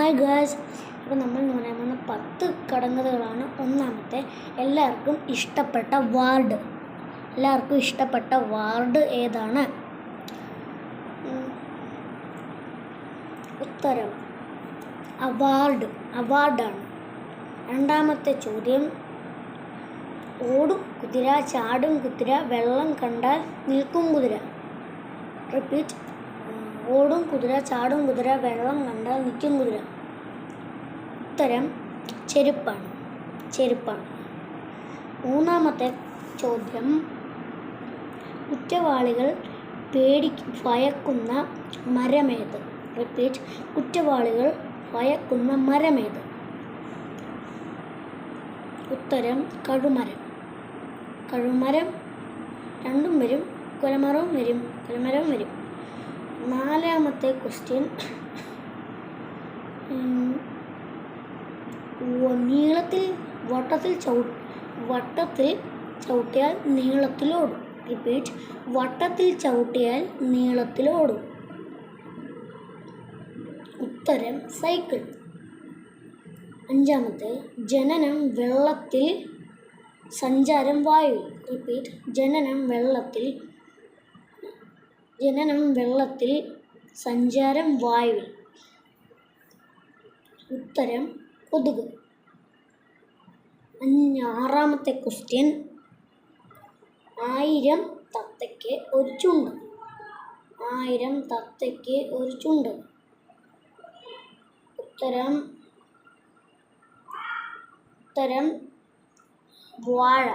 Hi girls, ഇപ്പോൾ നമ്മൾ എന്ന് പറയാൻ പോകുന്ന 10 കടങ്കഥകളാണ്. ഒന്നാമത്തെ, എല്ലാവർക്കും ഇഷ്ടപ്പെട്ട വാർഡ് ഏതാണ്? ഉത്തരം അവാർഡാണ്. രണ്ടാമത്തെ ചോദ്യം, ഓടും കുതിര, ചാടും കുതിര, വെള്ളം കണ്ടാൽ നിൽക്കും കുതിര. റിപ്പീറ്റ്. ഓടും കുതിര, ചാടും കുതിര, വെള്ളം കണ്ടാൽ നിൽക്കും കുതിര. ഉത്തരം ചെരുപ്പാണ്. മൂന്നാമത്തെ ചോദ്യം, കുറ്റവാളികൾ ഭയക്കുന്ന മരമേത്? റിപ്പീറ്റ്. കുറ്റവാളികൾ ഭയക്കുന്ന മരമേത്? ഉത്തരം കഴുമരം. രണ്ടും വരും, കുലമരവും വരും. നാലാമത്തെ ക്വസ്റ്റ്യൻ, വട്ടത്തിൽ ചവിട്ടിയാൽ നീളത്തിലോടും. റിപ്പീറ്റ്. വട്ടത്തിൽ ചവിട്ടിയാൽ നീളത്തിലോടും. ഉത്തരം സൈക്കിൾ. അഞ്ചാമത്തെ, ജനനം വെള്ളത്തിൽ, സഞ്ചാരം വായുവിൽ. റിപ്പീറ്റ്. ജനനം വെള്ളത്തിൽ, സഞ്ചാരം വായുവിൽ. ഉത്തരം കൊതുക്. ആറാമത്തെ ക്വസ്റ്റ്യൻ, 1000 തത്തയ്ക്ക് ഒരു ചുണ്ട്. ഉത്തരം വാഴ.